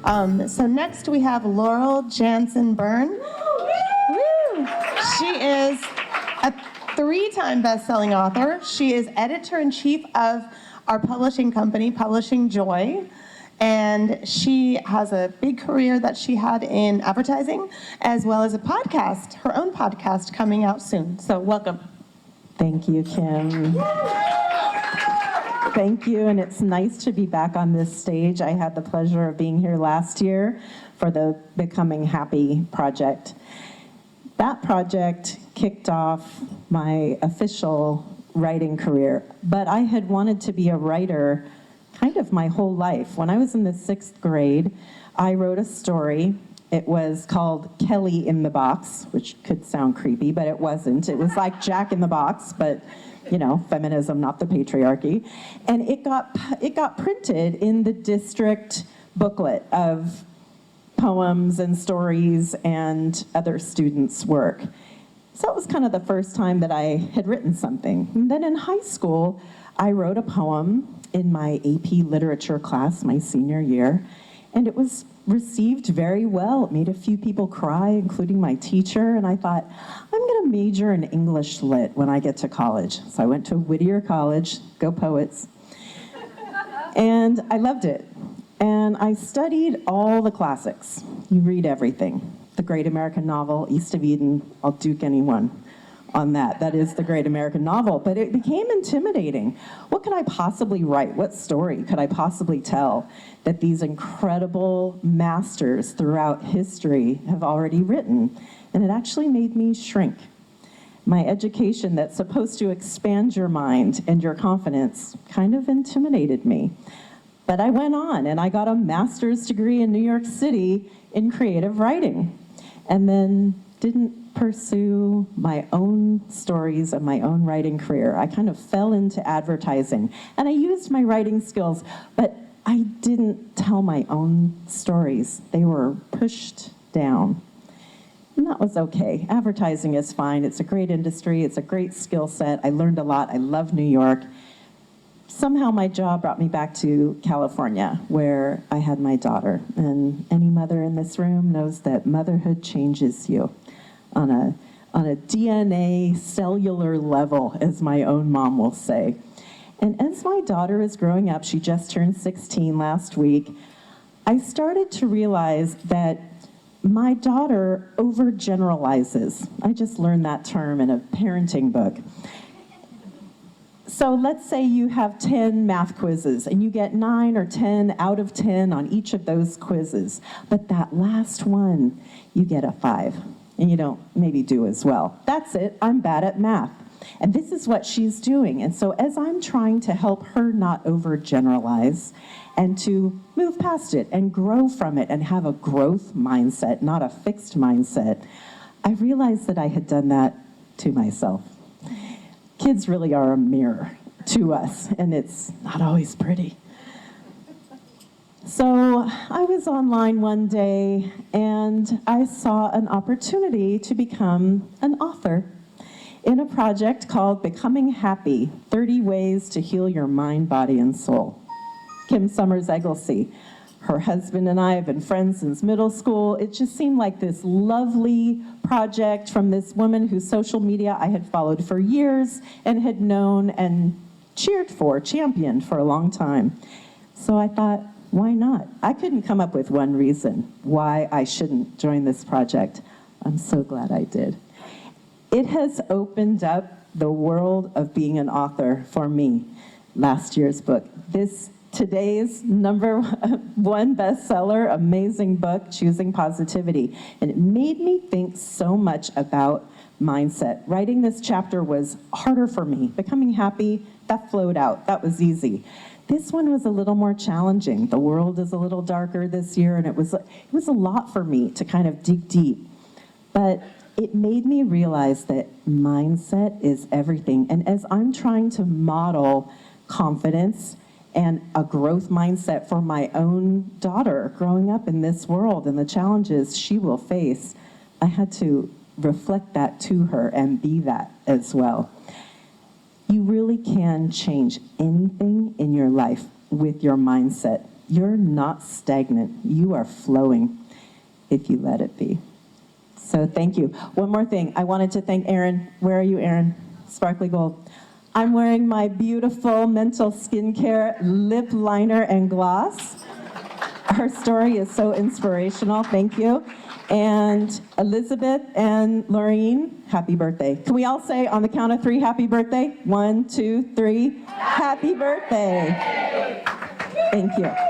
So next we have Laurel Janssen Byrne. Woo! She is a 3-time best-selling author. She is editor-in-chief of our publishing company, Publishing Joy. And she has a big career that she had in advertising, as well as a podcast, her own podcast coming out soon. So welcome. Thank you, Kim. Thank you, and it's nice to be back on this stage. I had the pleasure of being here last year for the Becoming Happy project. That project kicked off my official writing career, but I had wanted to be a writer kind of my whole life. When I was in the 6th grade, I wrote a story. It was called Kelly in the Box, which could sound creepy, but it wasn't. It was like Jack in the Box, but you know, feminism, not the patriarchy. And it got printed in the district booklet of poems and stories and other students' work. So it was kind of the first time that I had written something. And then in high school, I wrote a poem in my AP literature class my senior year, and it was received very well. It made a few people cry, including my teacher, and I thought, I'm gonna major in English Lit when I get to college. So I went to Whittier College, go Poets, and I loved it. And I studied all the classics. You read everything. The Great American Novel, East of Eden, I'll duke anyone on that. That is the Great American Novel, but it became intimidating. What could I possibly write? What story could I possibly tell that these incredible masters throughout history have already written? And it actually made me shrink. My education that's supposed to expand your mind and your confidence kind of intimidated me. But I went on and I got a master's degree in New York City in creative writing, and then didn't pursue my own stories and my own writing career. I kind of fell into advertising, and I used my writing skills, but I didn't tell my own stories. They were pushed down. And that was okay. Advertising is fine. It's a great industry. It's a great skill set. I learned a lot. I love New York. Somehow my job brought me back to California, where I had my daughter. And any mother in this room knows that motherhood changes you on a DNA cellular level, as my own mom will say. And as my daughter is growing up, she just turned 16 last week, I started to realize that my daughter overgeneralizes. I just learned that term in a parenting book. So let's say you have 10 math quizzes and you get 9 or 10 out of 10 on each of those quizzes, but that last one, you get a 5. And you don't maybe do as well. That's it, I'm bad at math. And this is what she's doing. And so as I'm trying to help her not overgeneralize and to move past it and grow from it and have a growth mindset, not a fixed mindset, I realized that I had done that to myself. Kids really are a mirror to us, and it's not always pretty. So I was online one day and I saw an opportunity to become an author in a project called Becoming Happy, 30 Ways to Heal Your Mind, Body, and Soul. Kim Summers Egglesey, her husband and I have been friends since middle school. It just seemed like this lovely project from this woman whose social media I had followed for years and had known and cheered for, championed for a long time. So I thought, why not? I couldn't come up with one reason why I shouldn't join this project. I'm so glad I did. It has opened up the world of being an author for me. Last year's book. Today's #1 bestseller, amazing book, Choosing Positivity. And it made me think so much about mindset. Writing this chapter was harder for me. Becoming Happy, that flowed out. That was easy. This one was a little more challenging. The world is a little darker this year, and it was a lot for me to kind of dig deep. But it made me realize that mindset is everything. And as I'm trying to model confidence and a growth mindset for my own daughter growing up in this world and the challenges she will face, I had to reflect that to her and be that as well. You really can change anything in your life with your mindset. you're not stagnant. You are flowing if you let it be. So thank you. One more thing. I wanted to thank Erin. Where are you, Erin? Sparkly Gold. I'm wearing my beautiful Mental Skincare lip liner and gloss. Her story is so inspirational. Thank you. And Elizabeth and Laureen, happy birthday. Can we all say on the count of 3, happy birthday? 1, 2, 3, happy birthday. Thank you.